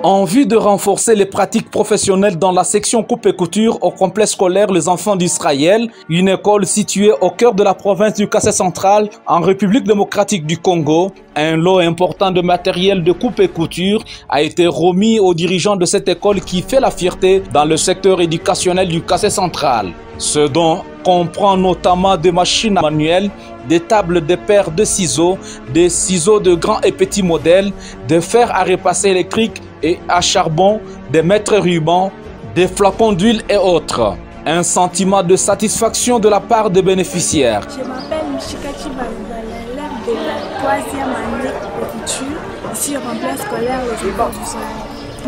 En vue de renforcer les pratiques professionnelles dans la section coupe et couture au complexe scolaire Les Enfants d'Israël, une école située au cœur de la province du Kassai central en République démocratique du Congo, un lot important de matériel de coupe et couture a été remis aux dirigeants de cette école qui fait la fierté dans le secteur éducationnel du Kassai central. Ce dont comprend notamment des machines manuelles, des tables de paires de ciseaux, des ciseaux de grands et petits modèles, des fers à repasser électriques et à charbon, des mètres-rubans, des flacons d'huile et autres. Un sentiment de satisfaction de la part des bénéficiaires. Je m'appelle Mishikachi Balula, l'élève de la 3e année de couture, ici au complexe scolaire Les Enfants d'Israël.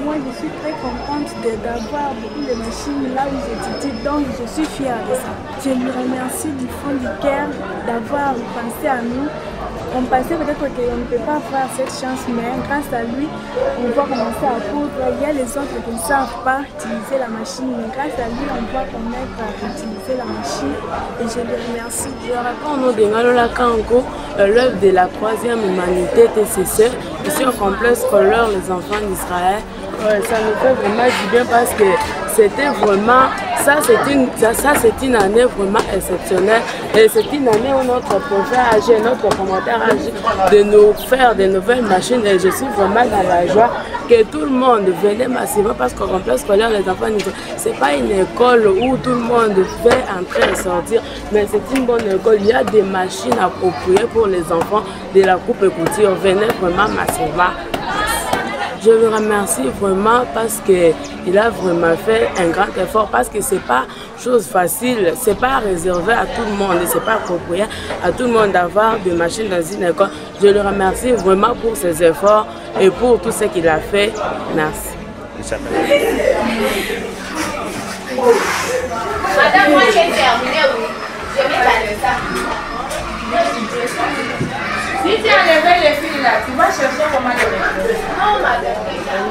Moi, je suis très contente d'avoir beaucoup de machines là où j'étudie, donc je suis fière de ça. Je lui remercie du fond du cœur d'avoir pensé à nous. On pensait peut-être qu'on ne peut pas avoir cette chance, mais grâce à lui, on va commencer à coudre. Il y a les autres qui ne savent pas utiliser la machine, mais grâce à lui, on va connaître à utiliser la machine. Et je le remercie. Je raconte au Dengalola Kango, l'œuvre de la 3e humanité TCC, ici au complexe scolaire Les Enfants d'Israël. Ça nous fait vraiment du bien parce que c'était vraiment, ça c'est une année vraiment exceptionnelle et c'est une année où notre projet a agi, notre commentaire a agi de nous faire de nouvelles machines et je suis vraiment dans la joie que tout le monde venait massivement parce qu'au complexe scolaire Les Enfants d'Israël, c'est pas une école où tout le monde fait entrer et sortir, mais c'est une bonne école. Il y a des machines appropriées pour les enfants de la coupe et couture, venez vraiment massivement. Je le remercie vraiment parce qu'il a vraiment fait un grand effort, parce que c'est pas chose facile, c'est pas réservé à tout le monde, c'est pas approprié à tout le monde d'avoir des machines dans une école. Je le remercie vraiment pour ses efforts et pour tout ce qu'il a fait. Merci. Madame, moi j'ai terminé, oui. Je vais parler ça. Si tu as enlevé les fils là, tu vas chercher comment les retrouver. Non, madame.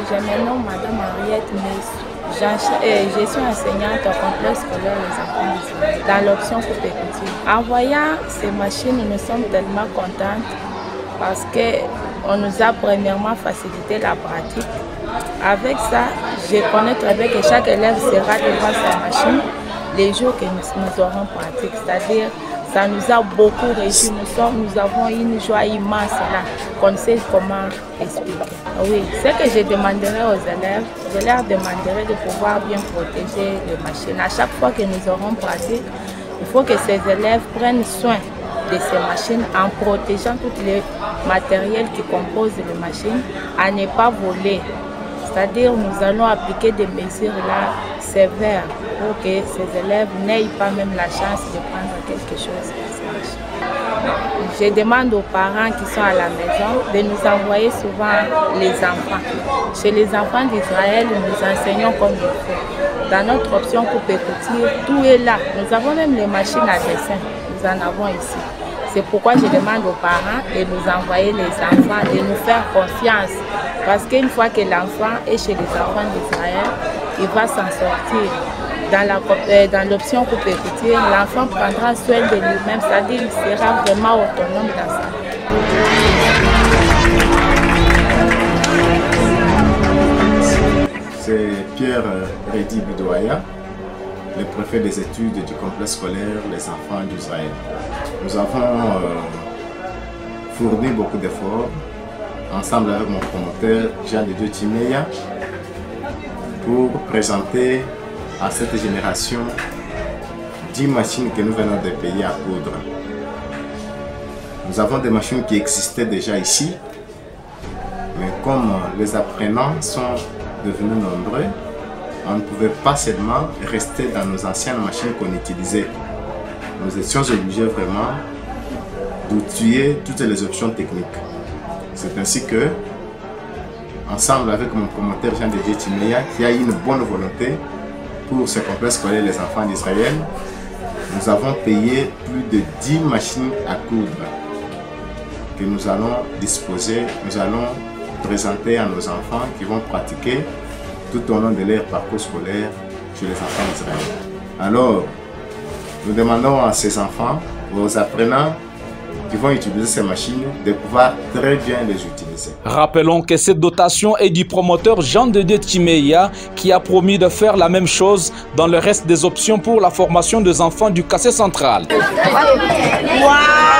Je me nomme Madame Henriette Messou. Je suis enseignante au complexe scolaire Les Enfants d'Israël, dans l'option coupe et couture. En voyant ces machines, nous sommes tellement contentes parce qu'on nous a premièrement facilité la pratique. Avec ça, je connais très bien que chaque élève sera devant sa machine les jours que nous aurons pratique, c'est-à-dire ça nous a beaucoup réussi. Nous avons une joie immense là, qu'on ne sait comment expliquer. Oui, ce que je demanderai aux élèves, je leur demanderai de pouvoir bien protéger les machines. À chaque fois que nous aurons pratique, il faut que ces élèves prennent soin de ces machines en protégeant tous les matériels qui composent les machines, à ne pas voler. C'est-à-dire nous allons appliquer des mesures là sévères pour que ces élèves n'aient pas même la chance de prendre quelque chose. Je demande aux parents qui sont à la maison de nous envoyer souvent les enfants. Chez les enfants d'Israël, nous enseignons comme il faut. Dans notre option coupe et couture, tout est là. Nous avons même les machines à dessin. Nous en avons ici. C'est pourquoi je demande aux parents de nous envoyer les enfants, de nous faire confiance. Parce qu'une fois que l'enfant est chez les enfants d'Israël, il va s'en sortir. Dans l'option coupe et couture, l'enfant prendra soin de lui-même, c'est-à-dire qu'il sera vraiment autonome dans sa vie. C'est Pierre Redi Bidouaya, le préfet des études du complexe scolaire Les Enfants d'Israël. Nous avons fourni beaucoup d'efforts ensemble avec mon promoteur Jean de Dieu Timeya pour présenter à cette génération 10 machines que nous venons de payer à coudre. Nous avons des machines qui existaient déjà ici, mais comme les apprenants sont devenus nombreux, on ne pouvait pas seulement rester dans nos anciennes machines qu'on utilisait. Nous étions obligés vraiment d'outiller toutes les options techniques. C'est ainsi que, ensemble avec mon promoteur Jean de Dieu Timeya, qui a eu une bonne volonté pour ce complexe scolaire Les Enfants d'Israël, nous avons payé plus de 10 machines à coudre que nous allons disposer, nous allons présenter à nos enfants qui vont pratiquer tout au long de leur parcours scolaire chez les enfants d'Israël. Alors, nous demandons à ces enfants, aux apprenants, qui vont utiliser ces machines de pouvoir très bien les utiliser. Rappelons que cette dotation est du promoteur Jean de Dieu Timeya qui a promis de faire la même chose dans le reste des options pour la formation des enfants du quartier central. Wow.